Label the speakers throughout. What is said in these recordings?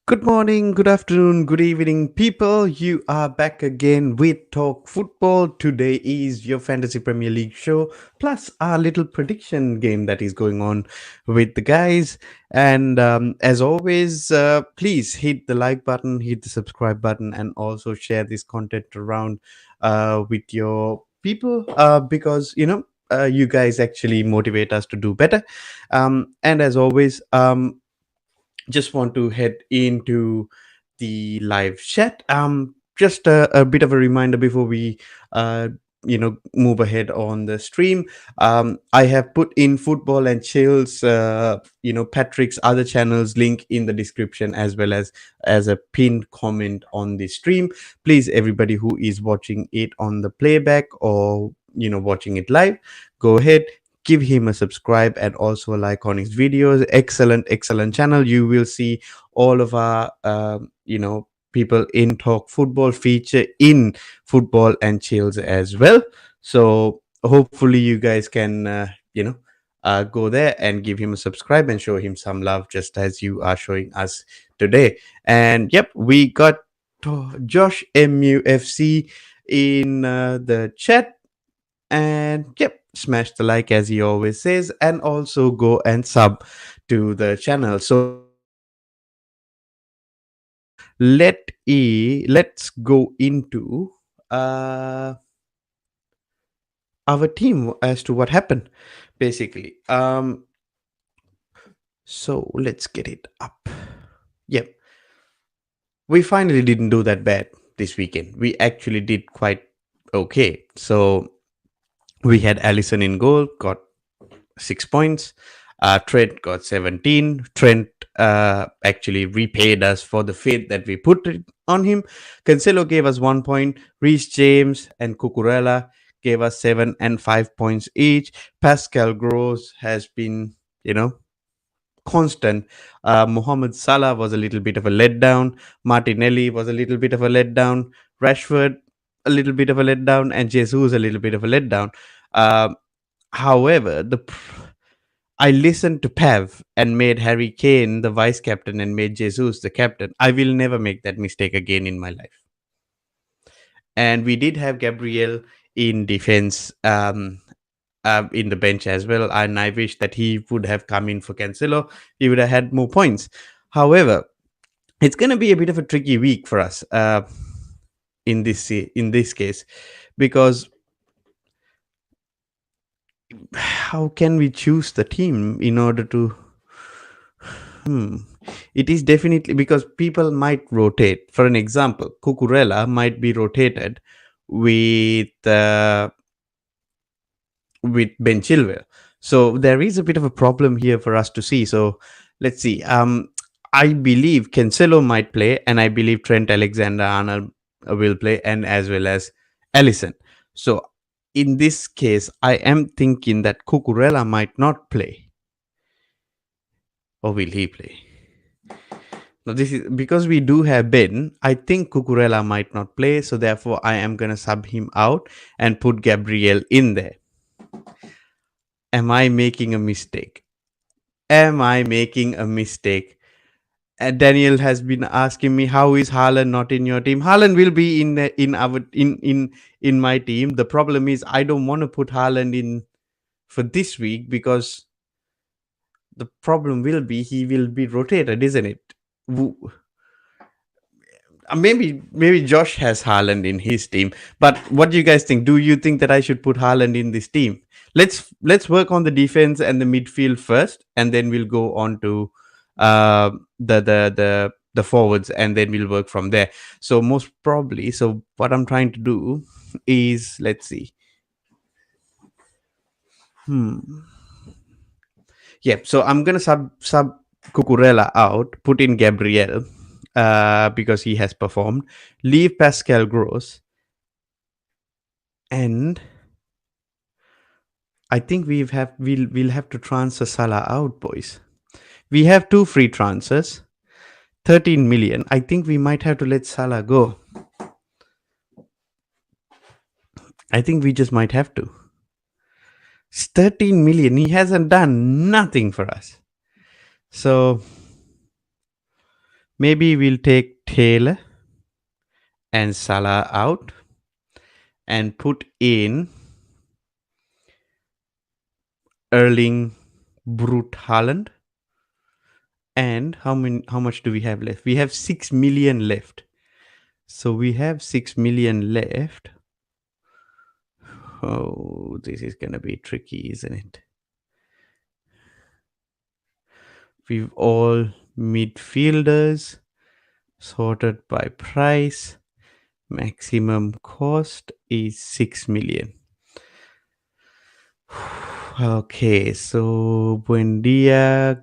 Speaker 1: Good morning, good afternoon, good evening, people. You are back again with Talk Football. Today is your Fantasy Premier League show, plus our little prediction game that is going on with the guys. And as always, please hit the like button, hit the subscribe button, and also share this content around with your people because, you guys actually motivate us to do better. And as always, just want to head into the live chat. Just a bit of a reminder before we move ahead on the stream. I have put in Football and Chills, Patrick's other channels link in the description, as well as a pinned comment on the stream. Please, everybody who is watching it on the playback or watching it live, go ahead, give him a subscribe and also a like on his videos. Excellent channel. You will see all of our people in Talk Football feature in Football and Chills as well. So hopefully you guys can go there and give him a subscribe and show him some love, just as you are showing us today. And yep, we got Josh MUFC in the chat. And yep, smash the like as he always says, and also go and sub to the channel. So let's go into our team as to what happened basically. So let's get it up. Yep, we finally didn't do that bad this weekend. We actually did quite okay. So we had Allison in goal, got 6 points. Trent got 17. Trent actually repaid us for the faith that we put on him. Cancelo gave us 1 point. Reece James and Cucurella gave us 7 and 5 points each. Pascal Gross has been, constant. Mohamed Salah was a little bit of a letdown. Martinelli was a little bit of a letdown. Rashford, a little bit of a letdown. And Jesus, a little bit of a letdown. However, I listened to Pav and made Harry Kane the vice captain and made Jesus the captain. I will never make that mistake again in my life. And we did have Gabriel in defense, in the bench as well. And I wish that he would have come in for Cancelo. He would have had more points. However, it's going to be a bit of a tricky week for us in this case, because how can we choose the team in order to it is definitely because people might rotate. For an example, Cucurella might be rotated with Ben Chilwell. So there is a bit of a problem here for us to see. So let's see. I believe Cancelo might play, and I believe Trent Alexander-Arnold will play, and as well as Alisson. So in this case, I am thinking that Cucurella might not play. Or will he play? Now, this is because we do have Ben. I think Cucurella might not play, so therefore I am gonna sub him out and put Gabriel in there. Am I making a mistake? And Daniel has been asking me, how is Haaland not in your team? Haaland will be in my team. The problem is I don't want to put Haaland in for this week, because the problem will be he will be rotated, isn't it? Maybe Josh has Haaland in his team. But what do you guys think? Do you think that I should put Haaland in this team? Let's work on the defense and the midfield first, and then we'll go on to the forwards, and then we'll work from there. So most probably, so what I'm trying to do is, let's see. Yep. So I'm gonna sub Cucurella out, put in Gabriel, because he has performed. Leave Pascal Gross, and I think we'll have to transfer Salah out, boys. We have 2 free transfers, 13 million. I think we might have to let Salah go. I think we just might have to. It's 13 million. He hasn't done nothing for us. So Maybe we'll take Taylor and Salah out and put in Erling Brut Haaland. And how much do we have left? We have 6 million left. So we have 6 million left. Oh, this is gonna be tricky, isn't it? We've all midfielders sorted by price. Maximum cost is 6 million. Okay, so Buendia.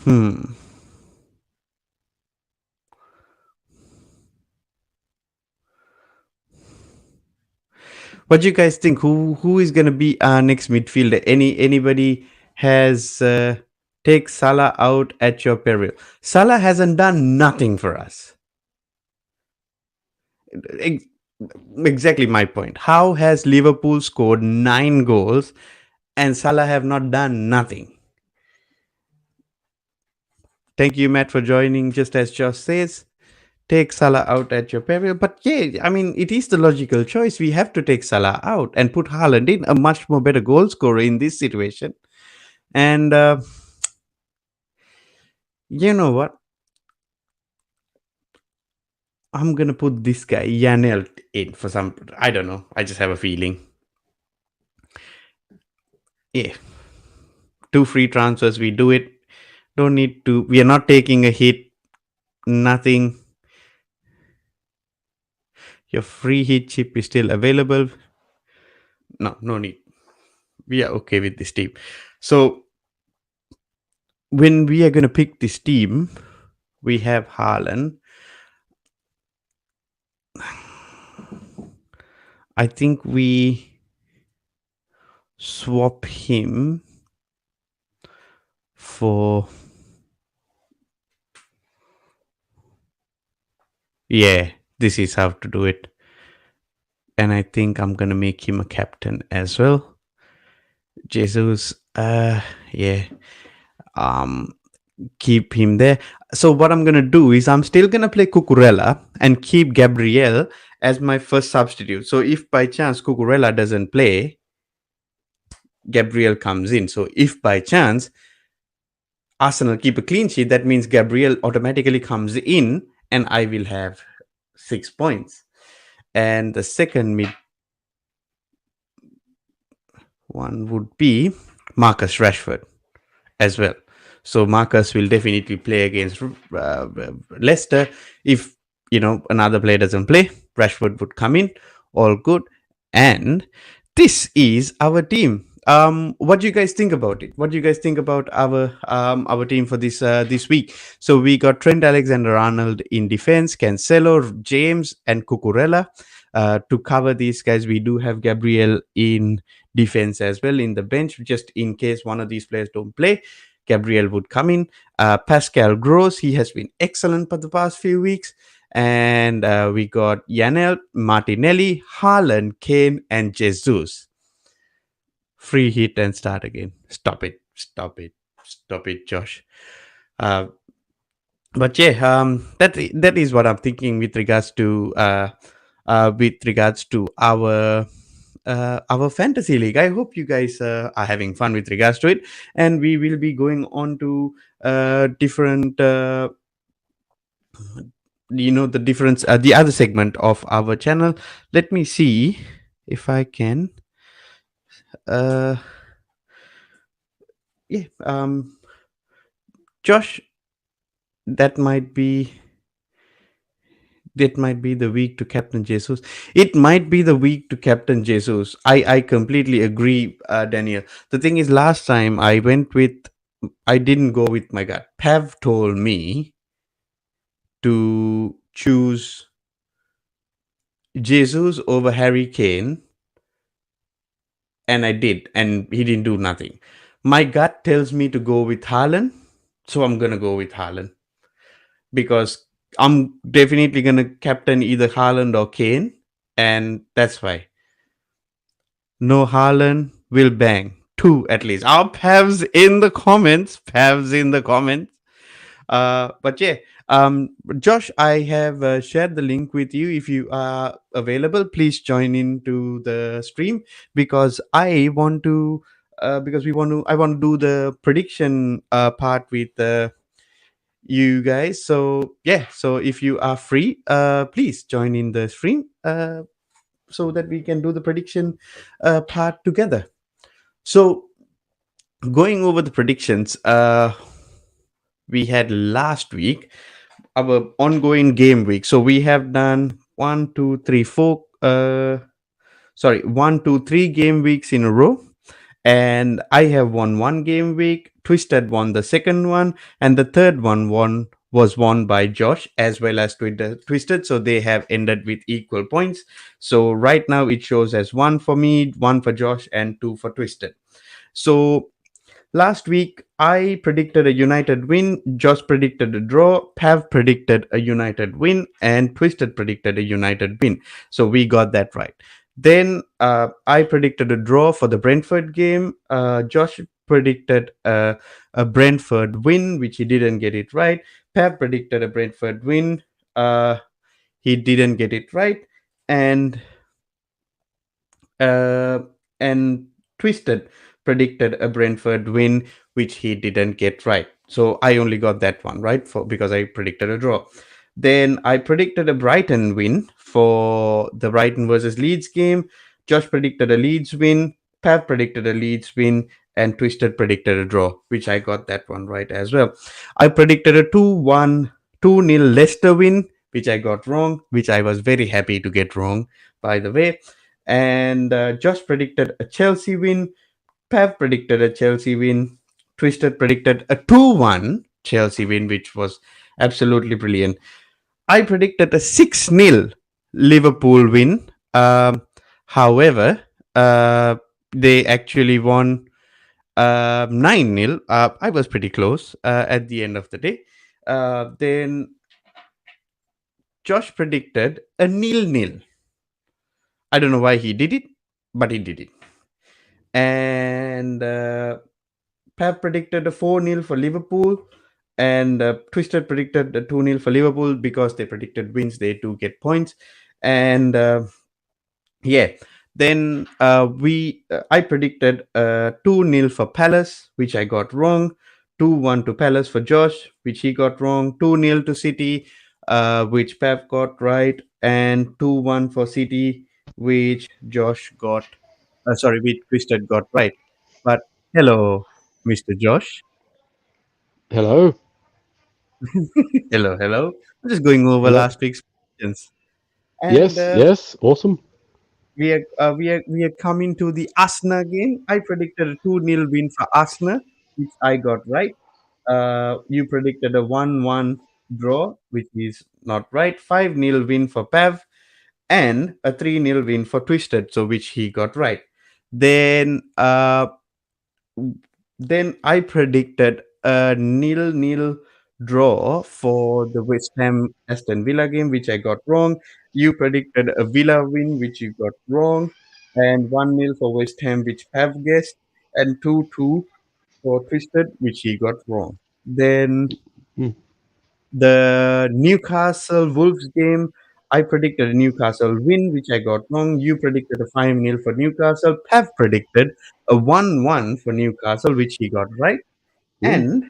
Speaker 1: Hmm. What do you guys think? Who is gonna be our next midfielder? Anybody has take Salah out at your peril. Salah hasn't done nothing for us. Ex- Exactly my point. How has Liverpool scored 9 goals and Salah have not done nothing? Thank you, Matt, for joining. Just as Josh says, take Salah out at your peril. But yeah, I mean, it is the logical choice. We have to take Salah out and put Haaland in, a much more better goal scorer in this situation. And you know what? I'm gonna put this guy Yanel in for some. I don't know. I just have a feeling. Yeah, 2 free transfers. We do it. Don't need to. We are not taking a hit. Nothing. Your free hit chip is still available. No, no need. We are okay with this team. So when we are gonna pick this team, we have Haaland. I think we swap him for. Yeah, this is how to do it. And I think I'm gonna make him a captain as well. Jesus, yeah, um, keep him there. So what I'm gonna do is I'm still gonna play Cucurella and keep Gabriel as my first substitute. So if by chance Cucurella doesn't play, Gabriel comes in. So if by chance Arsenal keep a clean sheet, that means Gabriel automatically comes in, and I will have 6 points. And the second mid one would be Marcus Rashford as well. So Marcus will definitely play against Leicester. If another player doesn't play, Rashford would come in. All good. And this is our team. What do you guys think about it? What do you guys think about our team for this week? So we got Trent Alexander-Arnold in defense, Cancelo, James, and Cucurella. To cover these guys, we do have Gabriel in defense as well in the bench, just in case one of these players don't play. Gabriel would come in. Pascal Gross, he has been excellent for the past few weeks. And we got Yanel, Martinelli, Haaland, Kane, and Jesus. Free hit and start again. Stop it. Stop it. Stop it, Josh. Uh, but yeah, that is what I'm thinking with regards to our fantasy league. I hope you guys are having fun with regards to it, and we will be going on to different the difference the other segment of our channel. Let me see if I can uh yeah Josh, that might be the week to captain Jesus. It might be the week to captain Jesus. I completely agree, Daniel. The thing is, last time I didn't go with my gut. Pav told me to choose Jesus over Harry Kane, and I did, and he didn't do nothing. My gut tells me to go with Haaland, so I'm gonna go with Haaland because I'm definitely gonna captain either Haaland or Kane, and that's why. No Haaland will bang. Two at least. Our Pavs in the comments. Pavs in the comments. But yeah, Josh, I have shared the link with you. If you are available, please join into the stream because I want to. Because we want to, I want to do the prediction part with you guys. So yeah, so if you are free, please join in the stream so that we can do the prediction part together. So going over the predictions, we had last week our ongoing game week. So we have done one, two, three, four. Sorry, 1, 2, 3 game weeks in a row, and I have won one game week. Twisted won the second one, and the third one was won by Josh as well as Twisted. So they have ended with equal points. So right now it shows as one for me, one for Josh, and two for Twisted. So last week, I predicted a United win, Josh predicted a draw, Pav predicted a United win, and Twisted predicted a United win. So we got that right. Then I predicted a draw for the Brentford game. Josh predicted a Brentford win, which he didn't get it right. Pav predicted a Brentford win. He didn't get it right. And uh, and Twisted predicted a Brentford win, which he didn't get right. So I only got that one right for because I predicted a draw. Then I predicted a Brighton win for the Brighton versus Leeds game. Josh predicted a Leeds win. Pav predicted a Leeds win. And Twisted predicted a draw, which I got that one right as well. I predicted a 2-1, 2-0 Leicester win, which I got wrong, which I was very happy to get wrong, by the way. And Josh predicted a Chelsea win. Pav predicted a Chelsea win. Twisted predicted a 2-1 Chelsea win, which was absolutely brilliant. I predicted a 6-0 Liverpool win. However, they actually won 9-0. I was pretty close at the end of the day. Then Josh predicted a nil-nil. I don't know why he did it, but he did it. And Pep predicted a 4-0 for Liverpool, and Twisted predicted a 2-0 for Liverpool because they predicted wins. They do get points, and yeah. Then I predicted 2-0 for Palace, which I got wrong. 2-1 to Palace for Josh, which he got wrong. 2-0 to City, which Pep got right, and 2-1 for City, which Josh got. Sorry, which Twisted got right. But hello, Mr. Josh.
Speaker 2: Hello.
Speaker 1: Hello, hello. I'm just going over
Speaker 2: Hello.
Speaker 1: last week's questions, and
Speaker 2: Yes. Yes. Awesome.
Speaker 1: we are coming to the Arsenal game. I predicted a 2-0 win for Arsenal, which I got right. You predicted a 1-1 draw, which is not right. 5-0 win for Pav, and a 3-0 win for Twisted, so which he got right. Then then I predicted a nil-nil draw for the West Ham Aston Villa game, which I got wrong. You predicted a Villa win, which you got wrong, and 1-0 for West Ham, which have guessed, and 2-2 for Twisted, which he got wrong. Then
Speaker 2: Hmm.
Speaker 1: the Newcastle Wolves game, I predicted a Newcastle win, which I got wrong. You predicted a 5-0 for Newcastle. Pav predicted a 1-1 for Newcastle, which he got right.
Speaker 2: Hmm.
Speaker 1: And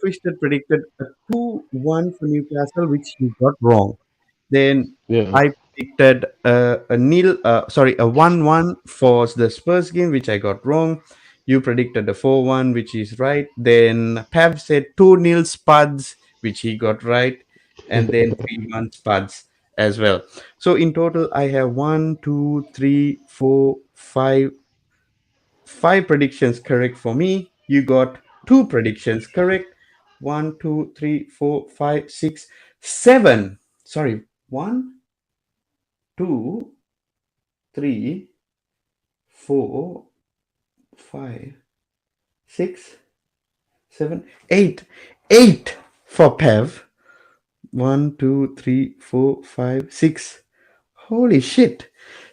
Speaker 1: Twisted predicted a 2-1 for Newcastle, which he got wrong. Then
Speaker 2: Yeah.
Speaker 1: I predicted a 1-1 for the Spurs game, which I got wrong. You predicted a 4-1, which is right. Then Pav said 2-0 Spuds, which he got right. And then 3-1 Spuds as well. So in total, I have 1, 2, 3, 4, 5 predictions correct for me. You got 2 predictions correct. 1, 2, 3, 4, 5, 6, 7. Sorry, 1, 2, 3, 4, 5, 6, 7, 8. 8 for Pev. 1, 2, 3, 4, 5, 6. Holy shit.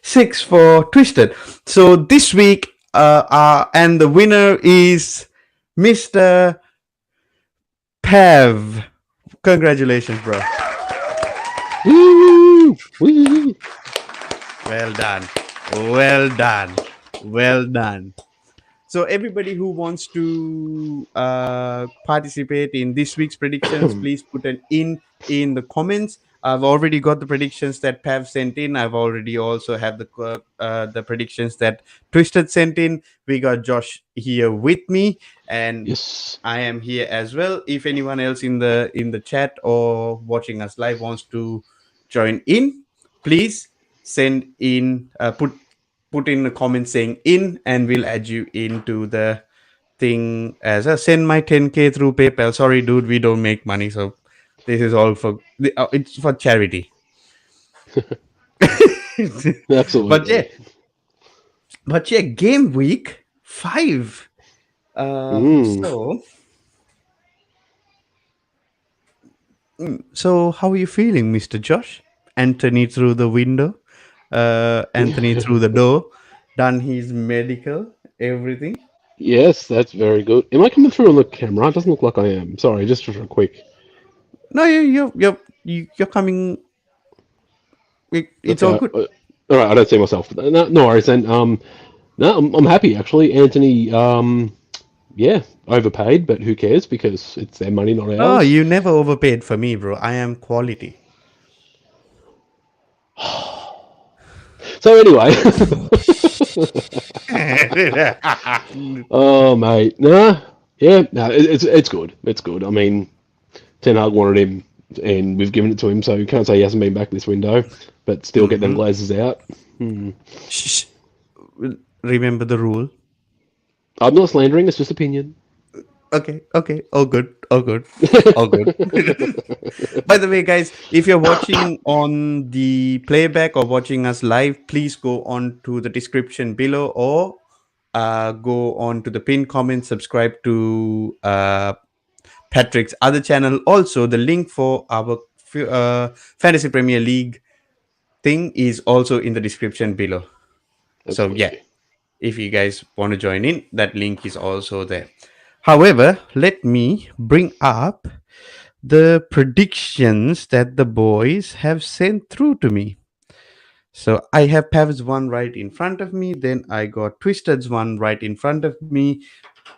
Speaker 1: 6 for Twisted. So this week, and the winner is Mr. Pav. Congratulations, bro.
Speaker 2: Woo! Woo!
Speaker 1: Well done. Well done. Well done. So everybody who wants to participate in this week's predictions, please put an in the comments. I've already got the predictions that Pav sent in. I've already also have the predictions that Twisted sent in. We got Josh here with me, and
Speaker 2: Yes.
Speaker 1: I am here as well. If anyone else in the chat or watching us live wants to join in, please send in put in a comment saying in, and we'll add you into the thing as a send my 10K through PayPal. Sorry, dude, we don't make money, so this is all for it's for charity. but yeah,
Speaker 2: Absolutely.
Speaker 1: but yeah, game week 5.
Speaker 2: Mm.
Speaker 1: So how are you feeling, Mr. Josh? Anthony through the window, Anthony through the door, done his medical, everything.
Speaker 2: Yes, that's very good. Am I coming through on the camera? It doesn't look like I am. Sorry, just for a quick.
Speaker 1: No, you're coming. It's all
Speaker 2: Okay.
Speaker 1: good.
Speaker 2: All right, I don't see myself. No, no worries then. No, I'm happy actually. Anthony, yeah, overpaid, but who cares because it's their money, not
Speaker 1: No,
Speaker 2: ours.
Speaker 1: you never overpaid for me, bro. I am quality.
Speaker 2: So anyway, oh mate, nah, yeah, no, it's good. It's good. I mean, Ten Hag wanted him, and we've given it to him, so you can't say he hasn't been back this window, but still get them
Speaker 1: Mm-hmm.
Speaker 2: glazes out. Hmm.
Speaker 1: Shh. Remember the rule.
Speaker 2: I'm not slandering; it's just opinion.
Speaker 1: Okay. All good. All good. All good. By the way, guys, if you're watching on the playback or watching us live, please go on to the description below or go on to the pinned comment, subscribe to Patrick's other channel. Also, the link for our Fantasy Premier League thing is also in the description below. So, yeah,
Speaker 2: Absolutely.
Speaker 1: if you guys want to join in, that link is also there. However, let me bring up the predictions that the boys have sent through to me. So I have Pav's one right in front of me, then I got Twisted's one right in front of me.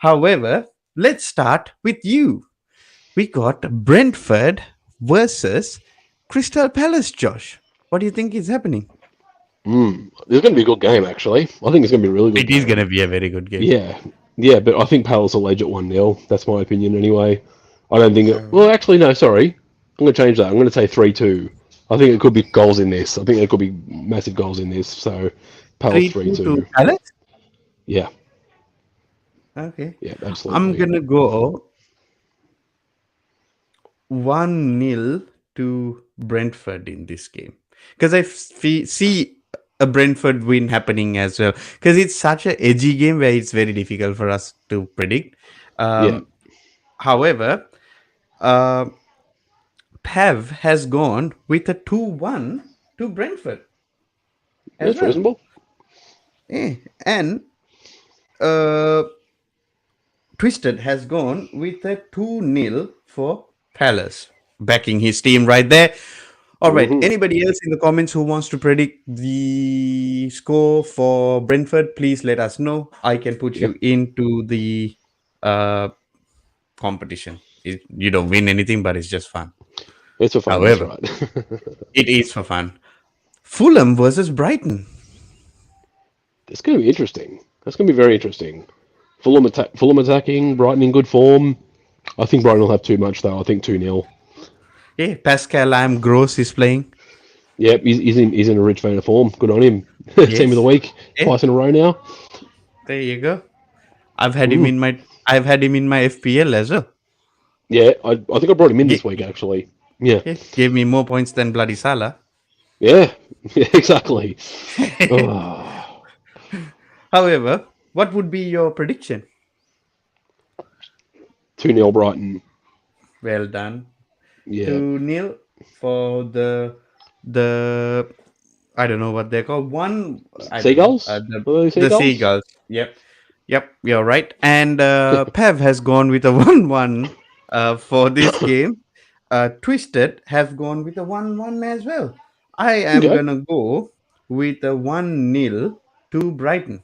Speaker 1: However, let's start with you. We got Brentford versus Crystal Palace, Josh. What do you think is happening?
Speaker 2: This is going to be a good game, actually. I think it's going to be a really good
Speaker 1: It is going
Speaker 2: game.
Speaker 1: to be a very good game.
Speaker 2: Yeah, yeah, but I think Palace will edge at 1-0. That's my opinion, anyway. I don't think it. Well,
Speaker 1: Uh,
Speaker 2: actually, no, sorry. I'm going to change that. I'm going to say 3-2. I think it could be goals in this. I think there could be massive goals in this. So, Palace
Speaker 1: 3-2 to
Speaker 2: 3-2.
Speaker 1: Palace?
Speaker 2: Yeah,
Speaker 1: Okay.
Speaker 2: yeah,
Speaker 1: I'm
Speaker 2: absolutely.
Speaker 1: going to go 1-0 to Brentford in this game because see a Brentford win happening as well because it's such a edgy game where it's very difficult for us to predict.
Speaker 2: Yeah,
Speaker 1: Um, However, uh, Pav has gone with a 2-1 to Brentford as
Speaker 2: that's
Speaker 1: well.
Speaker 2: reasonable.
Speaker 1: And uh, Twisted has gone with a 2-0 for Palace, backing his team right there. All right.
Speaker 2: Hmm.
Speaker 1: Anybody else in the comments who wants to predict the score for Brentford, please let us know. I can put
Speaker 2: Yep,
Speaker 1: you into the uh, competition. You don't win anything, but it's just fun.
Speaker 2: it's for fun. That's
Speaker 1: However,
Speaker 2: right.
Speaker 1: it is for fun. Fulham versus Brighton.
Speaker 2: It's going to be interesting. That's going to be very interesting. Fulham attacking, Brighton in good form. I think Brighton will have too much, though. I think 2-0.
Speaker 1: Yeah, Pascal Lam Gross is playing.
Speaker 2: Yep, he's in a rich vein of form. Good on him. Team of the
Speaker 1: Yes.
Speaker 2: week
Speaker 1: Yeah,
Speaker 2: twice in a row now.
Speaker 1: there you go. I've had him
Speaker 2: Mm.
Speaker 1: in my I've had him in my FPL as well.
Speaker 2: Yeah, I think I brought him in this week
Speaker 1: G-
Speaker 2: actually. Yeah,
Speaker 1: Gave me more points than bloody Salah.
Speaker 2: yeah, yeah, exactly. Oh,
Speaker 1: However, what would be your prediction?
Speaker 2: 2-0 Brighton.
Speaker 1: Well done.
Speaker 2: Yeah,
Speaker 1: 2-0 for the I don't know what they're called. One, I don't know.
Speaker 2: Seagulls?
Speaker 1: The
Speaker 2: Are they
Speaker 1: the
Speaker 2: seagulls?
Speaker 1: seagulls. Yep, yep. You're right. And Pev has gone with a 1-1 for this game. Twisted have gone with a 1-1 as well. I am
Speaker 2: Okay.
Speaker 1: gonna go with a 1-0 to Brighton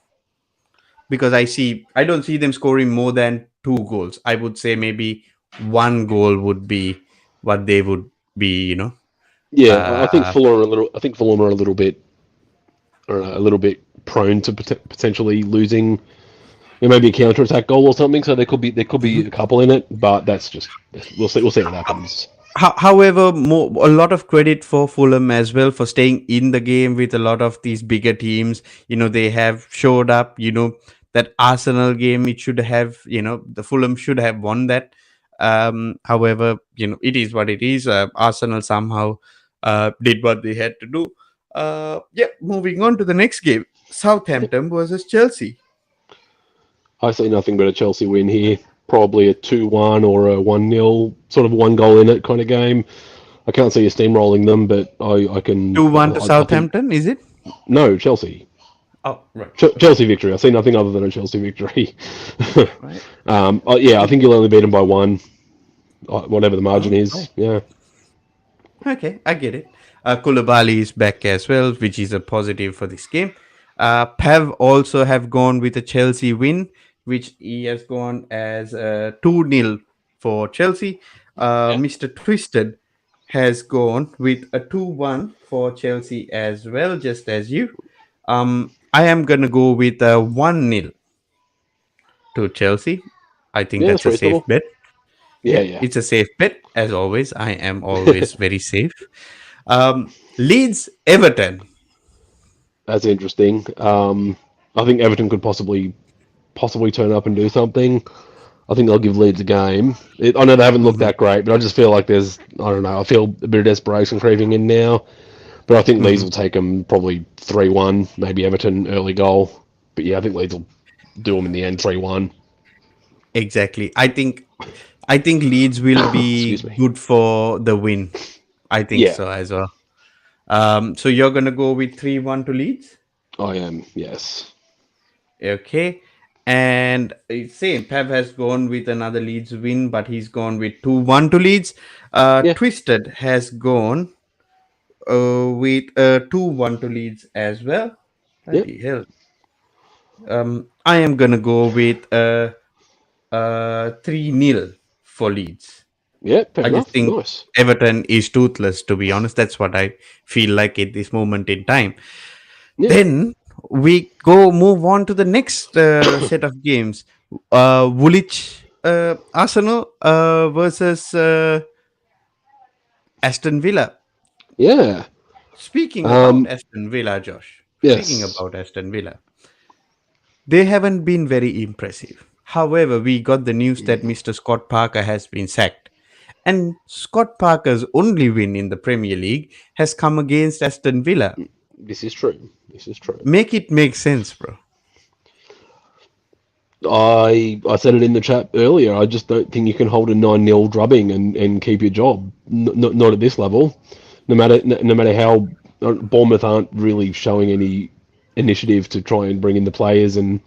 Speaker 1: because I don't see them scoring more than two goals. I would say maybe one goal would be what they would be.
Speaker 2: Yeah, I think
Speaker 1: Uh,
Speaker 2: Fulham are a little. I think Fulham are a little bit, I don't know, a little bit prone to potentially losing. Maybe a counter attack goal or something. So there could be a couple in it, but that's just we'll see. We'll see what happens.
Speaker 1: However, a lot of credit for Fulham as well for staying in the game with a lot of these bigger teams. They have showed up. That Arsenal game, it should have. The Fulham should have won that. However, it is what it is. Arsenal somehow did what they had to do. Yeah, moving on to the next game: Southampton versus Chelsea.
Speaker 2: I see nothing but a Chelsea win here. Probably a 2-1 or a 1-0, sort of one goal in it kind of game. I can't see a steamrolling them, but I can.
Speaker 1: 2-1 to
Speaker 2: I think
Speaker 1: Southampton, is it?
Speaker 2: no Chelsea.
Speaker 1: Oh, right. Okay.
Speaker 2: Chelsea victory. I see nothing other than a Chelsea victory.
Speaker 1: Right.
Speaker 2: Yeah, I think you'll only beat them by one, whatever the margin
Speaker 1: Oh,
Speaker 2: is.
Speaker 1: right.
Speaker 2: Yeah,
Speaker 1: Okay, I get it. Koulibaly is back as well, which is a positive for this game. Pav also have gone with a Chelsea win, which he has gone as 2-0 for Chelsea.
Speaker 2: yeah,
Speaker 1: Mr. Twisted has gone with a 2-1 for Chelsea as well, just as you. I am going to go with a 1-0 to Chelsea. I think
Speaker 2: yeah.
Speaker 1: that's
Speaker 2: That's
Speaker 1: a safe
Speaker 2: reasonable.
Speaker 1: bet.
Speaker 2: Yeah,
Speaker 1: Yeah,
Speaker 2: yeah.
Speaker 1: it's a safe bet, as always. I am always very safe. Leeds Everton.
Speaker 2: That's interesting. I think Everton could possibly turn up and do something. I think they'll give Leeds a game. I know they haven't looked
Speaker 1: Mhm,
Speaker 2: that great, but I just feel like I don't know. I feel a bit of desperation creeping in now. But I think Leeds
Speaker 1: mhm.
Speaker 2: will take them probably 3-1, maybe Everton early goal. But yeah, I think Leeds will do them in the end 3-1.
Speaker 1: Exactly. I think Leeds will
Speaker 2: Excuse
Speaker 1: be
Speaker 2: me.
Speaker 1: good for the win. I think
Speaker 2: Yeah,
Speaker 1: so as well. So you're gonna go with 3-1 to Leeds?
Speaker 2: I am. Yes.
Speaker 1: Okay. And same, Pev has gone with another Leeds win, but he's gone with 2-1 to Leeds.
Speaker 2: Yeah.
Speaker 1: Twisted has gone with 2-1 to Leeds as well.
Speaker 2: Yeah.
Speaker 1: Bloody hell. I am gonna go with 3-0 for Leeds.
Speaker 2: Yeah. Fair
Speaker 1: I just
Speaker 2: enough.
Speaker 1: think
Speaker 2: Nice.
Speaker 1: Everton is toothless, to be honest. That's what I feel like at this moment in time.
Speaker 2: Yeah.
Speaker 1: Then we move on to the next set of games. Woolwich Arsenal versus Aston Villa.
Speaker 2: Yeah.
Speaker 1: Speaking about
Speaker 2: Um.
Speaker 1: Aston Villa, Josh. Speaking
Speaker 2: Yes.
Speaker 1: about Aston Villa, they haven't been very impressive. However, we got the news that Mr. Scott Parker has been sacked. And Scott Parker's only win in the Premier League has come against Aston Villa.
Speaker 2: This is true. This is true.
Speaker 1: Make it make sense, bro.
Speaker 2: I said it in the chat earlier. I just don't think you can hold a 9-0 drubbing and keep your job. Not at this level. No matter how Bournemouth aren't really showing any initiative to try and bring in the players and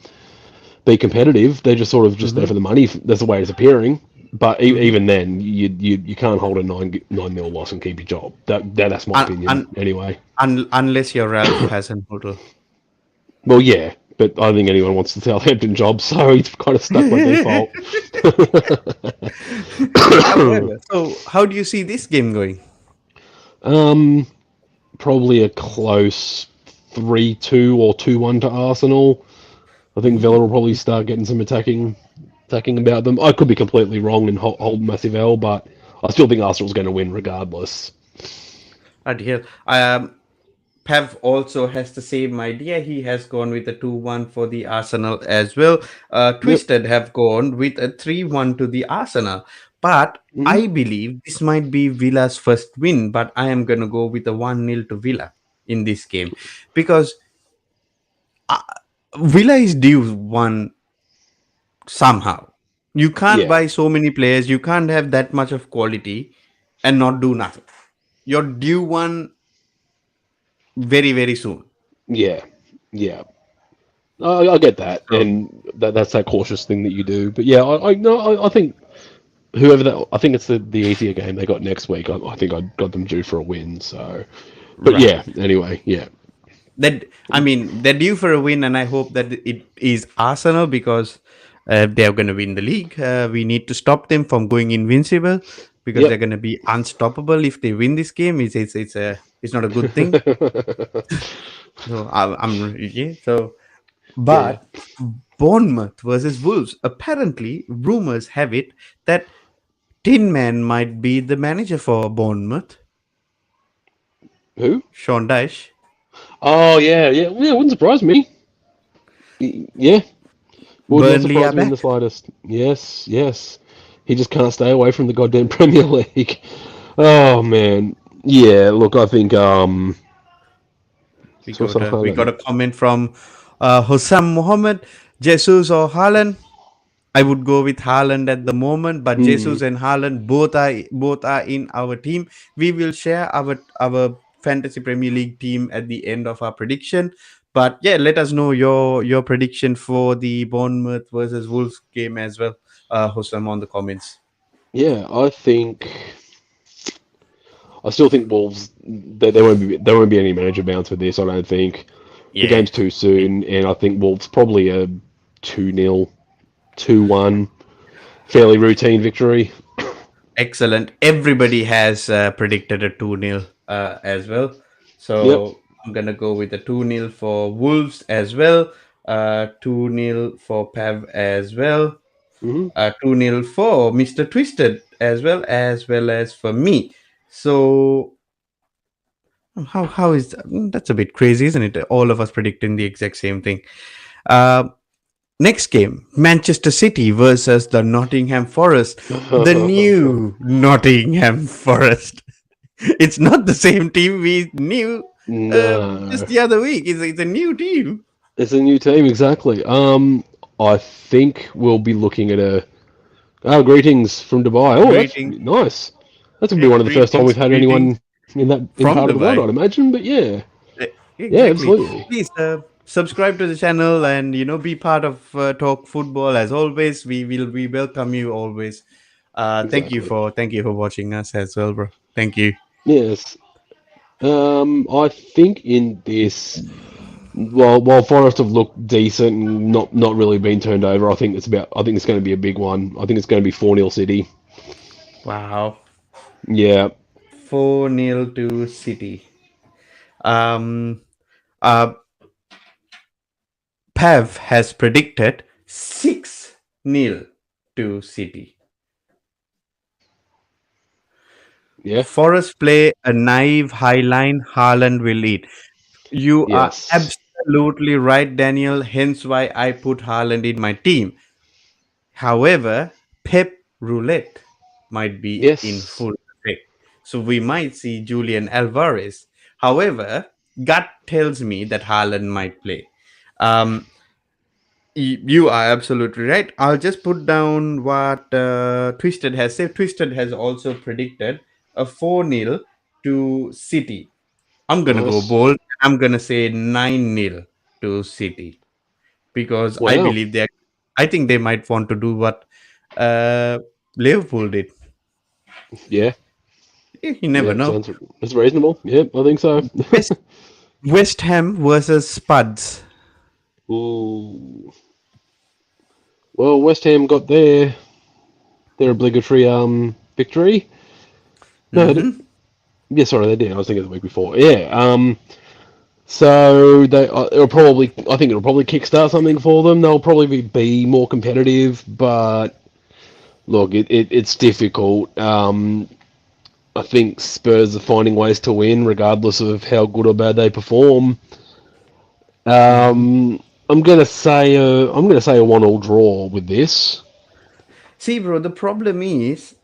Speaker 2: be competitive. They're just sort of just there
Speaker 1: Hmm.
Speaker 2: for the money. That's the way it's appearing. But
Speaker 1: Hmm.
Speaker 2: even then, you can't hold a 9-0 loss and keep your job. That's my opinion anyway.
Speaker 1: Unless you're Ralph Hasenhüttl.
Speaker 2: Well, yeah, but I don't think anyone wants the Southampton job, so he's kind of stuck by default.
Speaker 1: However, so how do you see this game going?
Speaker 2: um, Probably a close 3-2 or 2-1 to Arsenal. I think Villa will probably start getting some attacking about them. I could be completely wrong and hold massive L, but I still think Arsenal's going to win regardless.
Speaker 1: Right here. Pav also has the same idea. He has gone with a 2-1 for the Arsenal as well.
Speaker 2: Yep.
Speaker 1: Twisted have gone with a 3-1 to the Arsenal. But
Speaker 2: Mm-hmm.
Speaker 1: I believe this might be Villa's first win, but I am going to go with a 1-0 to Villa in this game because uh, Villa is due one somehow. You can't
Speaker 2: Yeah.
Speaker 1: buy so many players, you can't have that much of quality and not do nothing. You're due one very, very soon.
Speaker 2: Yeah, yeah. I get that,
Speaker 1: So
Speaker 2: and that's that cautious thing that you do. But yeah, I no, I think I think it's the easier game they got next week. I think I got them due for a win. So, but
Speaker 1: right.
Speaker 2: yeah. Anyway, yeah,
Speaker 1: That I mean, they're due for a win, and I hope that it is Arsenal because they're going to win the league. We need to stop them from going invincible because they're
Speaker 2: yep,
Speaker 1: going to be unstoppable if they win this game. It's not a good thing. So I'm yeah. So
Speaker 2: yeah.
Speaker 1: but Bournemouth versus Wolves. Apparently, rumors have it that Tin Man might be the manager for Bournemouth.
Speaker 2: Who?
Speaker 1: Sean Dyche.
Speaker 2: Oh yeah, yeah, yeah. Wouldn't surprise me. Yeah, would not
Speaker 1: Burnley are
Speaker 2: surprise me in the
Speaker 1: back.
Speaker 2: slightest. Yes, yes. He just can't stay away from the goddamn Premier League. Oh man. Yeah. Look, I think so so
Speaker 1: We got
Speaker 2: Haaland.
Speaker 1: a comment from Hossam Mohammed. Jesus or Haaland? I would go with Haaland at the moment, but
Speaker 2: Hmm.
Speaker 1: Jesus and Haaland both are in our team. We will share our fantasy Premier League team at the end of our prediction. But yeah, let us know your prediction for the Bournemouth versus Wolves game as well, Hossam, on the comments.
Speaker 2: Yeah, I still think Wolves. There won't be any manager bounce with this. I don't think the
Speaker 1: Yeah.
Speaker 2: game's too soon, and I think Wolves probably a 2-0, 2-1, fairly routine victory.
Speaker 1: Excellent. Everybody has predicted a 2-0 as well.
Speaker 2: Yep.
Speaker 1: So I'm going to go with a 2-0 for Wolves as well. 2-0 for Pav as well.
Speaker 2: Hmm.
Speaker 1: 2-0 for Mr. Twisted as well as for me. So how is that? That's a bit crazy, isn't it? All of us predicting the exact same thing. Uh, Next game, Manchester City versus the Nottingham Forest. The new Nottingham Forest. It's not the same team we knew
Speaker 2: No,
Speaker 1: just the other week. It's a new team.
Speaker 2: it's a new team exactly. I think we'll be looking at a. Oh, greetings from Dubai. Oh, that's
Speaker 1: Greetings,
Speaker 2: nice. That's gonna be one of the first time we've had
Speaker 1: greetings
Speaker 2: anyone in
Speaker 1: from
Speaker 2: part of the world,
Speaker 1: Dubai.
Speaker 2: I'd imagine. But yeah, yeah,
Speaker 1: Exactly.
Speaker 2: absolutely,
Speaker 1: Please subscribe to the channel and be part of Talk Football as always. We welcome you always.
Speaker 2: exactly.
Speaker 1: Thank you for watching us as well, bro. Thank you.
Speaker 2: Yes. I think in this, while Forest have looked decent and not really been turned over, I think it's going to be a big one. I think it's going to be 4-0 City.
Speaker 1: Wow.
Speaker 2: Yeah.
Speaker 1: 4-0 to City. Um, uh, Pav has predicted 6-0 to City.
Speaker 2: Yeah.
Speaker 1: Forest play a naive high line, Haaland will lead. You are
Speaker 2: Yes.
Speaker 1: absolutely right, Daniel. Hence why I put Haaland in my team. However, Pep Roulette might be in
Speaker 2: Yes.
Speaker 1: full effect. So we might see Julian Alvarez. However, gut tells me that Haaland might play. Um, you are absolutely right. I'll just put down what Twisted has said. Twisted has also predicted a 4-0 to City. I'm going to go
Speaker 2: Nice.
Speaker 1: bold. I'm going to say 9-0 to City because I
Speaker 2: Wow.
Speaker 1: believe I think they might want to do what uh, Liverpool did.
Speaker 2: Yeah.
Speaker 1: You never
Speaker 2: Yeah.
Speaker 1: know.
Speaker 2: That's reasonable. Yeah, I think so.
Speaker 1: West, West Ham versus Spuds.
Speaker 2: Ooh. Well, West Ham got their obligatory victory. No,
Speaker 1: Mm-hmm.
Speaker 2: yeah, sorry, they did. I was thinking the week before. Yeah. So I think it'll probably kickstart something for them. They'll probably be more competitive, but look, it's difficult. I think Spurs are finding ways to win, regardless of how good or bad they perform.
Speaker 1: Mm-hmm.
Speaker 2: I'm gonna say a 1-1 draw with this.
Speaker 1: See, bro, the problem is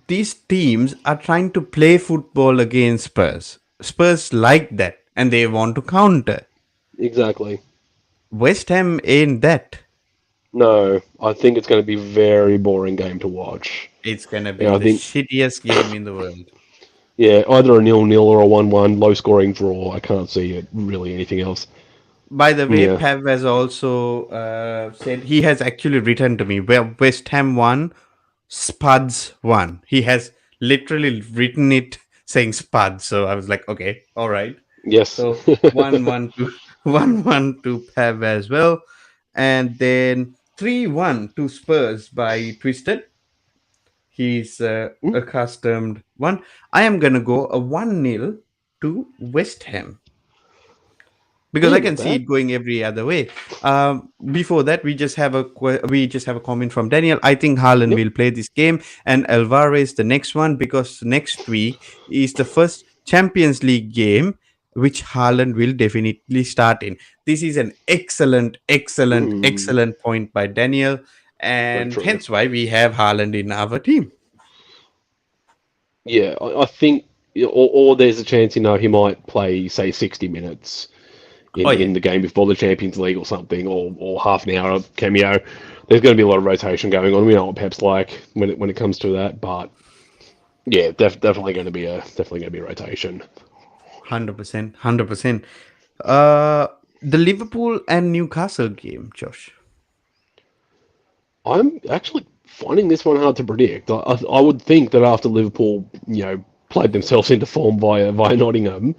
Speaker 1: these teams are trying to play football against Spurs. Spurs like that and they want to counter.
Speaker 2: Exactly.
Speaker 1: West Ham ain't that.
Speaker 2: No, I think it's going to be a very boring game to watch.
Speaker 1: It's gonna be
Speaker 2: Yeah, I
Speaker 1: the
Speaker 2: think
Speaker 1: shittiest game in the world.
Speaker 2: Yeah, either a nil-nil or a 1-1 low-scoring draw. I can't see it really anything else.
Speaker 1: By the way,
Speaker 2: Yeah.
Speaker 1: Pav has also said he has actually written to me where West Ham won, Spuds won. He has literally written it saying Spuds. So I was like, okay, all right.
Speaker 2: Yes.
Speaker 1: So 1-1 to 1-1 to Pav as well, and then 3-1 to Spurs by Twisted. He's accustomed one. I am gonna go a 1-0 to West Ham because I
Speaker 2: Not
Speaker 1: can see
Speaker 2: bad.
Speaker 1: it going every other way. Before that, we just have a comment from Daniel. I think Haaland
Speaker 2: Yep.
Speaker 1: will play this game and Alvarez the next one because next week is the first Champions League game which Haaland will definitely start in. This is an excellent, excellent,
Speaker 2: Mm,
Speaker 1: excellent point by Daniel,
Speaker 2: very
Speaker 1: and
Speaker 2: true.
Speaker 1: hence why we have Haaland in our team.
Speaker 2: Yeah, I think, or there's a chance, he might play, say, 60 minutes
Speaker 1: Oh
Speaker 2: in,
Speaker 1: yeah,
Speaker 2: in the game before the Champions League or something, or half an hour cameo. There's going to be a lot of rotation going on. We know what Pep's like when it comes to that, but yeah, definitely going to be a rotation.
Speaker 1: 100%, 100%. Uh, the Liverpool and Newcastle game, Josh.
Speaker 2: I'm actually finding this one hard to predict. I would think that after Liverpool, played themselves into form via Nottingham,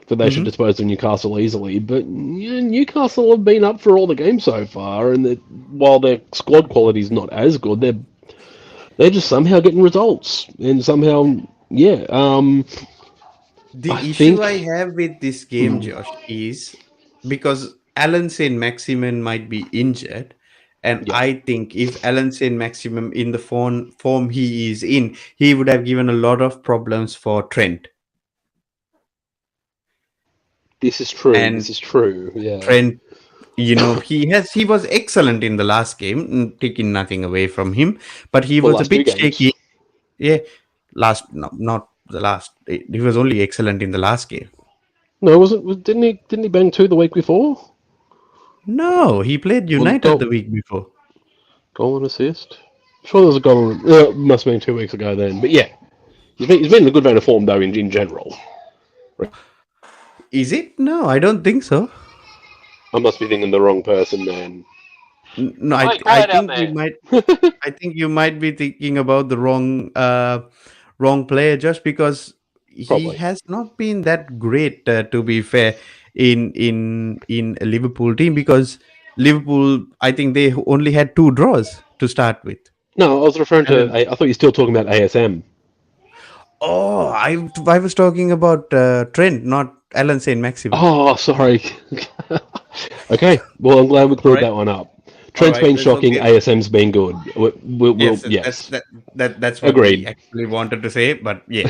Speaker 2: that they should
Speaker 1: Mm-hmm.
Speaker 2: dispose of Newcastle easily. But Newcastle have been up for all the games so far, and that while their squad quality is not as good, they're just somehow getting results, and somehow, yeah. I
Speaker 1: The issue I
Speaker 2: think,
Speaker 1: have with this game,
Speaker 2: mm,
Speaker 1: Josh, is because Alan Saint Maximin might be injured. And
Speaker 2: yeah,
Speaker 1: I think if Alan Saint Maximum in the form he is in, he would have given a lot of problems for Trent.
Speaker 2: this is true.
Speaker 1: And
Speaker 2: This is true. Yeah,
Speaker 1: Trent, he was excellent in the last game, taking nothing away from him, but he
Speaker 2: the
Speaker 1: was a
Speaker 2: last two
Speaker 1: bit shaky.
Speaker 2: games.
Speaker 1: Yeah, last no, not the last. He was only excellent in the last game.
Speaker 2: No, didn't he bang two the week before?
Speaker 1: No, he played
Speaker 2: Well,
Speaker 1: United the
Speaker 2: goal,
Speaker 1: week before.
Speaker 2: goal and assist. Sure, there was a goal. Must have been 2 weeks ago then. But yeah, he's been in a good vein of form though in general.
Speaker 1: Is it? No, I don't think so.
Speaker 2: I must be thinking the wrong person, man.
Speaker 1: No,
Speaker 2: Oi,
Speaker 1: I
Speaker 2: quiet out
Speaker 1: think you
Speaker 2: there.
Speaker 1: might. I think you might be thinking about the wrong player just because he
Speaker 2: Probably.
Speaker 1: has not been that great. To be fair, in a Liverpool team because Liverpool, I think they only had two draws to start with.
Speaker 2: No, I was referring
Speaker 1: And
Speaker 2: to.
Speaker 1: then,
Speaker 2: I thought you were still talking about ASM.
Speaker 1: oh, I was talking about Trent, not Alan Saint Maximin.
Speaker 2: Oh, sorry. Okay, well, I'm glad we
Speaker 1: All
Speaker 2: cleared
Speaker 1: right,
Speaker 2: that one up.
Speaker 1: all
Speaker 2: Trent's
Speaker 1: right,
Speaker 2: been
Speaker 1: that's
Speaker 2: shocking.
Speaker 1: okay.
Speaker 2: ASM's been good. We'll
Speaker 1: Yes,
Speaker 2: yes,
Speaker 1: that's what we
Speaker 2: agreed.
Speaker 1: actually wanted to say. But yeah,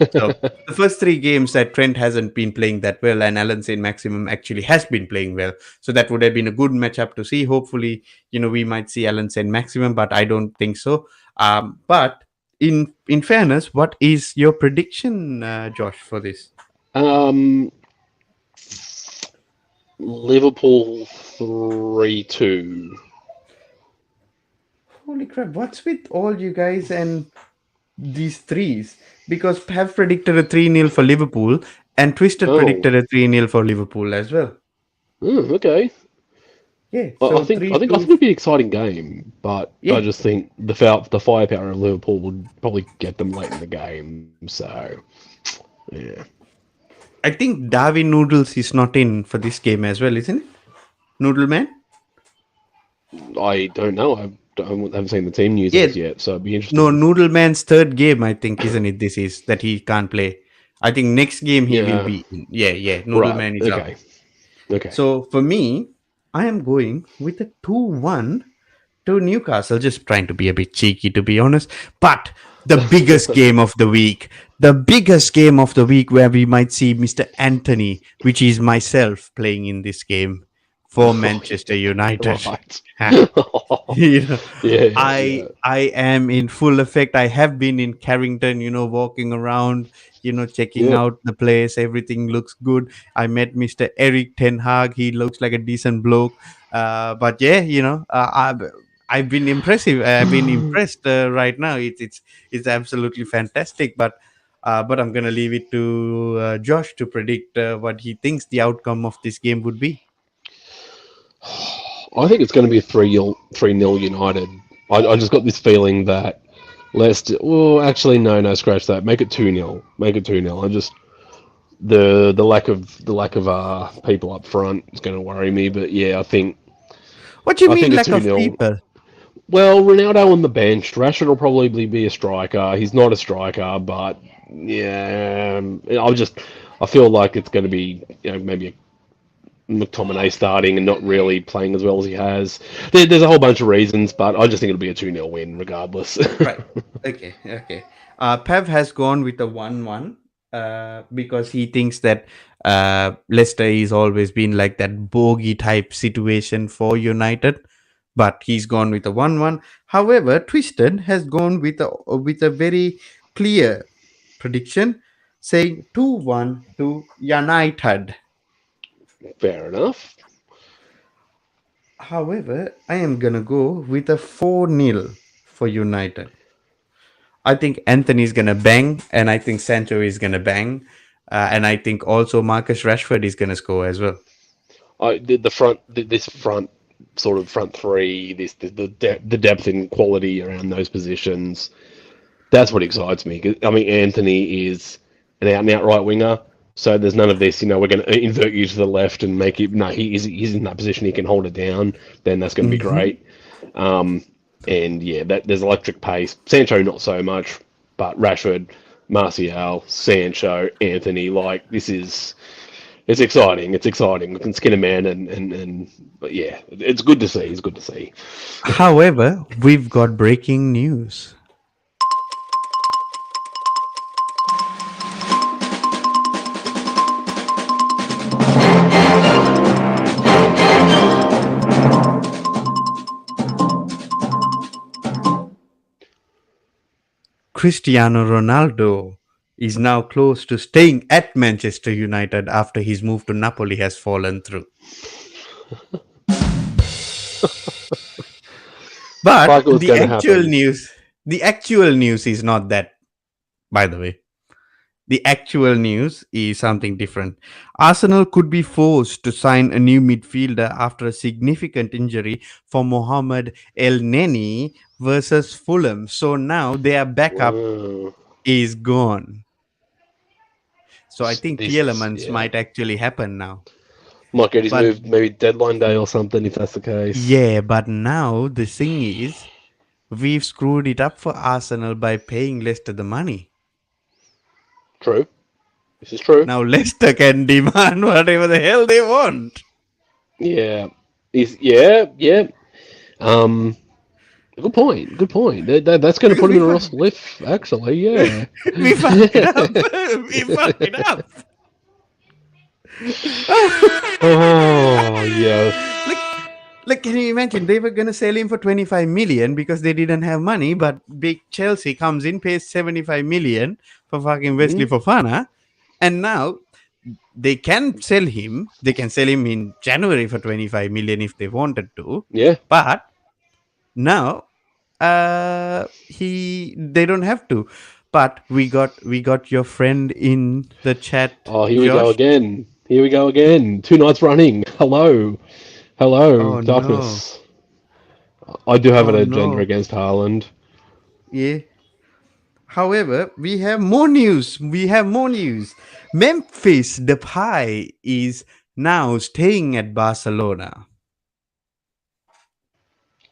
Speaker 1: so the first three games that Trent hasn't been playing that well, and Alan Saint Maximum actually has been playing well. So that would have been a good matchup to see. Hopefully, we might see Alan Saint Maximum, but I don't think so. But in fairness, what is your prediction, Josh, for this?
Speaker 2: um, Liverpool 3-2.
Speaker 1: Holy crap! What's with all you guys and these threes? Because have predicted a 3-0 for Liverpool, and Twisted
Speaker 2: Oh,
Speaker 1: predicted a 3-0 for Liverpool as well.
Speaker 2: okay.
Speaker 1: Yeah,
Speaker 2: I
Speaker 1: so
Speaker 2: think I
Speaker 1: three
Speaker 2: think I
Speaker 1: two.
Speaker 2: think it'd be an exciting game, but I
Speaker 1: Yeah,
Speaker 2: just think the firepower of Liverpool would probably get them late in the game. So yeah,
Speaker 1: I think Darwin Noodles is not in for this game as well, isn't it? Noodle Man.
Speaker 2: I don't know. I haven't seen the team news
Speaker 1: Yeah,
Speaker 2: as yet, so it'd be
Speaker 1: no,
Speaker 2: interesting.
Speaker 1: Noodle Man's third game, I think, isn't it? This is that he can't play. I think next game he will
Speaker 2: Yeah,
Speaker 1: be in. Yeah, yeah. Noodle
Speaker 2: right.
Speaker 1: Man is out.
Speaker 2: Okay, okay.
Speaker 1: So for me, I am going with a 2-1 to Newcastle, just trying to be a bit cheeky, to be honest. But the biggest game of the week, the biggest game of the week where we might see Mr. Anthony, which is myself, playing in this game for
Speaker 2: Oh
Speaker 1: Manchester
Speaker 2: yeah,
Speaker 1: United.
Speaker 2: right.
Speaker 1: you know,
Speaker 2: Yeah, yeah,
Speaker 1: I
Speaker 2: yeah.
Speaker 1: I am in full effect. I have been in Carrington, walking around, checking
Speaker 2: Yep.
Speaker 1: out the place. Everything looks good. I met Mr. Eric Ten Hag. He looks like a decent bloke. But yeah, I've been impressive. I've been impressed right now. It's absolutely fantastic. But But I'm gonna leave it to Josh to predict what he thinks the outcome of this game would be.
Speaker 2: I think it's going to be a 3-0 United. I just got this feeling that Leicester. Well, actually, no, no, scratch that. Make it 2-0. Make it 2-0. I just the lack of people up front is going to worry me. But yeah,
Speaker 1: What do you
Speaker 2: I
Speaker 1: mean
Speaker 2: think a
Speaker 1: lack
Speaker 2: two
Speaker 1: of
Speaker 2: nil.
Speaker 1: people?
Speaker 2: Well, Ronaldo on the bench. Rashford will probably be a striker. He's not a striker, but yeah, I feel like it's going to be maybe a McTominay starting and not really playing as well as he has. There's a whole bunch of reasons, but I just think it'll be a 2-0 win regardless.
Speaker 1: Right. Okay. Okay. Pev has gone with a 1-1 because he thinks that Leicester is always been like that bogey type situation for United, but he's gone with a 1-1. However, Twisted has gone with a very clear prediction, saying 2-1 to United.
Speaker 2: Fair enough.
Speaker 1: However, I am gonna go with a 4-0 for United. I think Anthony is gonna bang, and I think Sancho is gonna bang, and I think also Marcus Rashford is gonna score as well.
Speaker 2: This front sort of front three, the depth and quality around those positions. That's what excites me. 'Cause, I mean, Anthony is an out and out right winger, so there's none of this. We're going to invert you to the left and make it. No, he's in that position. He can hold it down. Then that's going to be
Speaker 1: Hmm.
Speaker 2: great. Um, and yeah, that there's electric pace. Sancho not so much, but Rashford, Martial, Sancho, Anthony. Like this is it's exciting. It's exciting. We can skin a man and but yeah, it's good to see. It's good to see.
Speaker 1: However, we've got breaking news. Cristiano Ronaldo is now close to staying at Manchester United after his move to Napoli has fallen through.
Speaker 2: Like
Speaker 1: But
Speaker 2: it was going to happen.
Speaker 1: the actual news is not that, by the way. The actual news is something different. Arsenal could be forced to sign a new midfielder after a significant injury for Mohamed El Neni versus Fulham. So now their backup
Speaker 2: Wow.
Speaker 1: is gone. So I think the elements
Speaker 2: Yeah.
Speaker 1: might actually happen now.
Speaker 2: Might get his
Speaker 1: But
Speaker 2: move maybe deadline day or something if that's the case.
Speaker 1: yeah, but now the thing is, we've screwed it up for Arsenal by paying Leicester the money.
Speaker 2: True. This is true.
Speaker 1: Now Leicester can demand whatever the hell they want.
Speaker 2: Yeah. Yeah. Um. Good point. Good point. That's going to put him
Speaker 1: we,
Speaker 2: in a real
Speaker 1: fuck-
Speaker 2: spliff. Actually, yeah.
Speaker 1: we fucked it up. We fucked it up.
Speaker 2: Oh yes.
Speaker 1: like, like, can you imagine? They were gonna sell him for 25 million because they didn't have money, but big Chelsea comes in, pays 75 million for fucking Wesley
Speaker 2: Mm,
Speaker 1: Fofana, and now they can sell him. They can sell him in January for 25 million if they wanted to,
Speaker 2: yeah.
Speaker 1: but now he they don't have to. But we got your friend in the chat,
Speaker 2: Oh, here we go
Speaker 1: Josh.
Speaker 2: again. Here we go again. 2 nights running. Hello. Hello,
Speaker 1: Oh no.
Speaker 2: darkness. I do have an
Speaker 1: Oh
Speaker 2: agenda
Speaker 1: no.
Speaker 2: against Haaland.
Speaker 1: Yeah. However, we have more news. We have more news. Memphis Depay is now staying at Barcelona.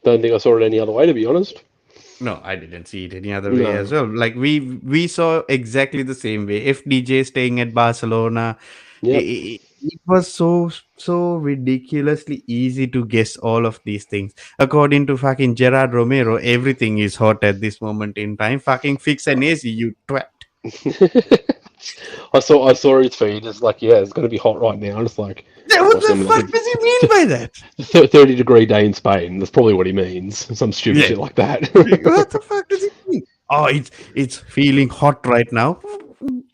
Speaker 2: Don't think I saw it any other way, to be honest.
Speaker 1: No, I didn't see it any other way as
Speaker 2: No.
Speaker 1: well. Like we saw exactly the same way. FDJ staying at Barcelona.
Speaker 2: Yep.
Speaker 1: It was so ridiculously easy to guess all of these things. According to fucking Gerard Romero, everything is hot at this moment in time. Fucking fix an AC, you twat.
Speaker 2: I saw his feed. It's like, yeah, it's gonna be hot right now. It's like,
Speaker 1: Yeah, what
Speaker 2: what's
Speaker 1: the
Speaker 2: gonna be
Speaker 1: fuck
Speaker 2: like
Speaker 1: does he mean by that?
Speaker 2: 30-degree day in Spain. That's probably what he means. Some stupid
Speaker 1: Yeah.
Speaker 2: shit like that.
Speaker 1: What the fuck does it mean? Oh, it's feeling hot right now.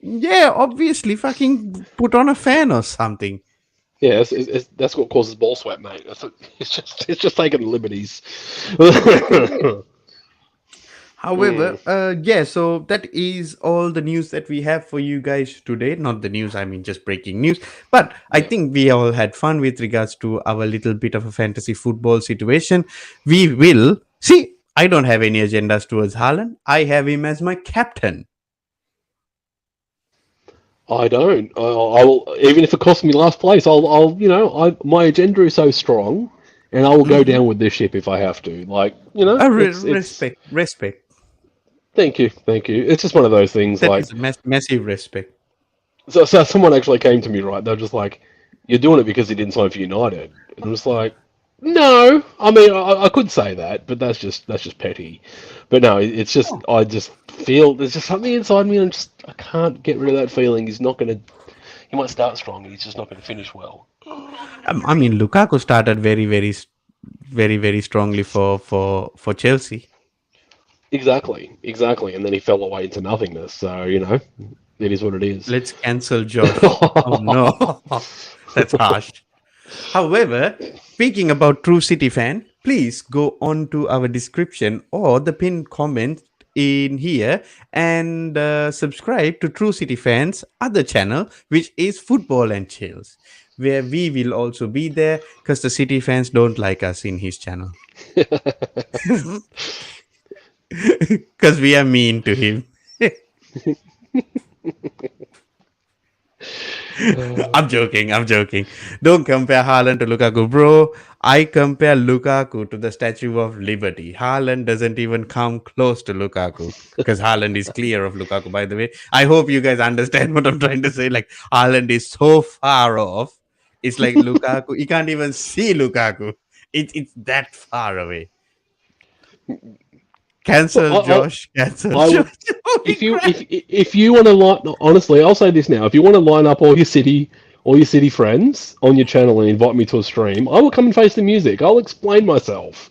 Speaker 1: Yeah, obviously, fucking put on a fan or something.
Speaker 2: Yeah, that's what causes ball sweat, mate. It's just taking liberties.
Speaker 1: However, yeah, so that is all the news that we have for you guys today. Not the news, I mean just breaking news. But I
Speaker 2: Yeah.
Speaker 1: think we all had fun with regards to our little bit of a fantasy football situation. We will see. I don't have any agendas towards Haaland. I have him as my captain.
Speaker 2: I don't. I'll even if it costs me last place. My agenda is so strong, and I will go
Speaker 1: Hmm.
Speaker 2: down with this ship if I have to. Like, you know, it's.
Speaker 1: Respect, respect.
Speaker 2: Thank you, thank you. It's just one of those things.
Speaker 1: That
Speaker 2: Like,
Speaker 1: is a massive respect.
Speaker 2: so someone actually came to me, right? They're just like, "You're doing it because he didn't sign for United," and I'm just like, "No, I mean, I could say that, but that's just petty." But no, it's just
Speaker 1: Oh.
Speaker 2: I just feel there's just something inside me, and I can't get rid of that feeling. He's not gonna. He might start strong, and he's just not gonna finish well.
Speaker 1: I mean, Lukaku started very strongly for Chelsea.
Speaker 2: Exactly, exactly, and then he fell away into nothingness. So it is what it is.
Speaker 1: Let's cancel Josh. Oh no, that's harsh. However, speaking about True City fan, please go on to our description or the pinned comment in here and subscribe to True City fans other channel, which is Football and Chills, where we will also be there because the City fans don't like us in his channel because we are mean to him. I'm joking. I'm joking. Don't compare Haaland to Lukaku, bro. I compare Lukaku to the Statue of Liberty. Haaland doesn't even come close to Lukaku because Haaland is clear of Lukaku, by the way. I hope you guys understand what I'm trying to say. Like, Haaland is so far off. It's like Lukaku. You can't even see Lukaku. It's that far away.
Speaker 2: Well,
Speaker 1: Cancel Josh. Cancel
Speaker 2: I would
Speaker 1: Josh. Holy crap.
Speaker 2: if you want to line honestly, I'll say this now. If you want to line up all your city friends on your channel and invite me to a stream, I will come and face the music. I'll explain myself.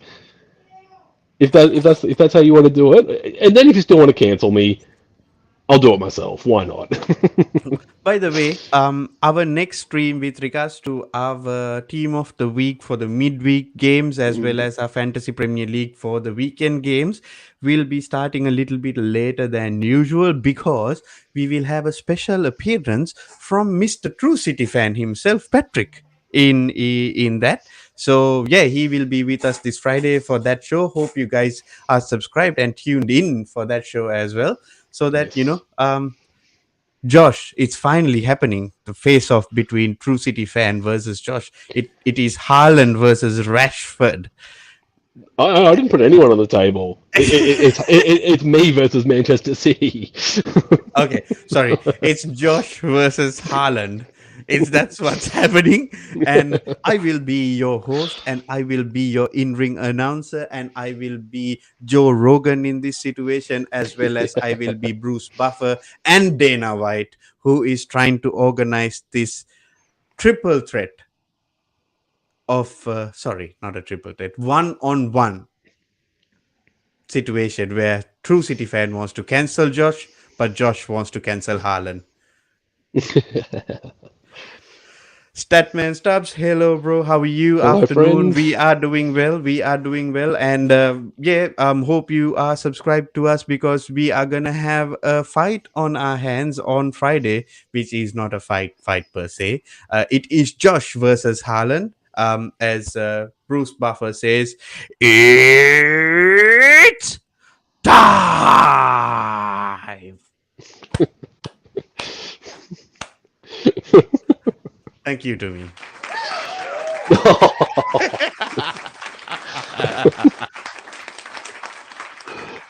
Speaker 2: If that's how you want to do it, and then if you still want to cancel me, I'll do it myself. Why not?
Speaker 1: By the way, our next stream with regards to our team of the week for the midweek games as well
Speaker 2: Mm.
Speaker 1: as our fantasy Premier League for the weekend games will be starting a little bit later than usual because we will have a special appearance from Mr. True City fan himself, Patrick, in that. So yeah, he will be with us this Friday for that show. Hope you guys are subscribed and tuned in for that show as well, so that
Speaker 2: Yes.
Speaker 1: Josh, it's finally happening. The face off between True City fan versus Josh. It is Haaland versus Rashford.
Speaker 2: I didn't put anyone on the table. It's me versus Manchester City.
Speaker 1: Okay, sorry. It's Josh versus Haaland. It's that's what's happening. And I will be your host and I will be your in-ring announcer and I will be Joe Rogan in this situation as well as I will be Bruce Buffer and Dana White who is trying to organize this triple threat of sorry, not a triple threat, one-on-one situation where True City fan wants to cancel Josh, but Josh wants to cancel Haaland. Statman Stubbs, hello, bro. How are you?
Speaker 2: Hello,
Speaker 1: Afternoon.
Speaker 2: friend.
Speaker 1: We are doing well. We are doing well, and yeah, hope you are subscribed to us because we are gonna have a fight on our hands on Friday, which is not a fight per se. It is Josh versus Haaland. As Bruce Buffer says, it's dive. Thank you to me.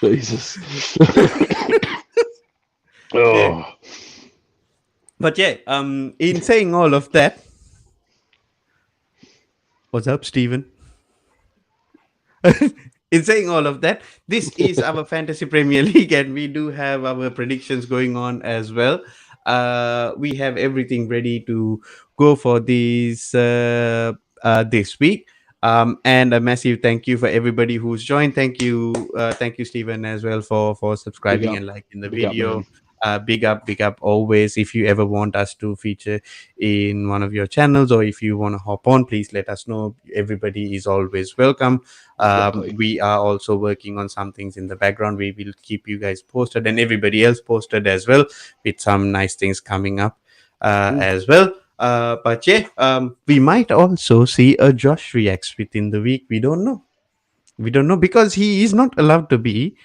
Speaker 2: Jesus.
Speaker 1: Yeah.
Speaker 2: Oh,
Speaker 1: But yeah, in saying all of that, what's up, Steven? In saying all of that, this is our fantasy Premier League, and we do have our predictions going on as well. We have everything ready to go for this week. And a massive thank you for everybody who's joined. Thank you, Stephen, as well for
Speaker 2: big
Speaker 1: subscribing
Speaker 2: up,
Speaker 1: and liking the
Speaker 2: big up,
Speaker 1: video.
Speaker 2: man.
Speaker 1: Big up always. If you ever want us to feature in one of your channels or if you want to hop on, please let us know. Everybody is always welcome.
Speaker 2: exactly.
Speaker 1: We are also working on some things in the background. We will keep you guys posted and everybody else posted as well with some nice things coming up
Speaker 2: Mm.
Speaker 1: as well. But yeah, we might also see a Josh reacts within the week. We don't know. We don't know because he is not allowed to be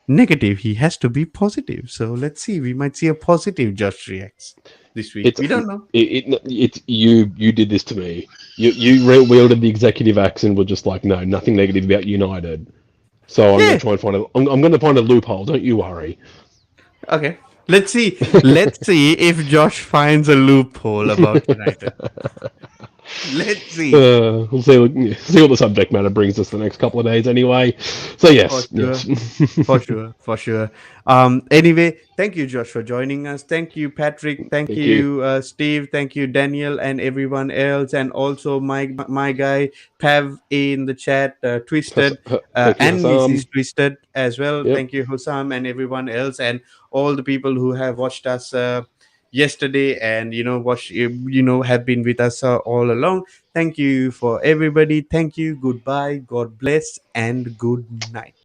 Speaker 1: negative. He has to be positive. So let's see. We might see a positive Josh reacts this week.
Speaker 2: It's
Speaker 1: We don't know.
Speaker 2: it's you did this to me. You wielded the executive axe and were just like, no, nothing negative about United. So I'm going
Speaker 1: Yeah.
Speaker 2: to try and find a I'm going to find a loophole. Don't you worry.
Speaker 1: Okay. Let's see. Let's see if Josh finds a loophole about United. Let's see.
Speaker 2: We'll see what the subject matter brings us the next couple of days anyway. So
Speaker 1: For
Speaker 2: yes,
Speaker 1: sure.
Speaker 2: yes.
Speaker 1: For sure, for sure. Anyway, thank you, Josh, for joining us. Thank you, Patrick. Thank
Speaker 2: Thank you.
Speaker 1: you, Steve. Thank you, Daniel, and everyone else, and also my guy Pav in the chat, Twisted,
Speaker 2: Thank you,
Speaker 1: and Mrs.
Speaker 2: Hassan.
Speaker 1: Twisted as well.
Speaker 2: Yep.
Speaker 1: Thank you, Hussam, and everyone else, and all the people who have watched us yesterday, and have been with us all along. Thank you for everybody. Thank you. Goodbye. God bless, and good night.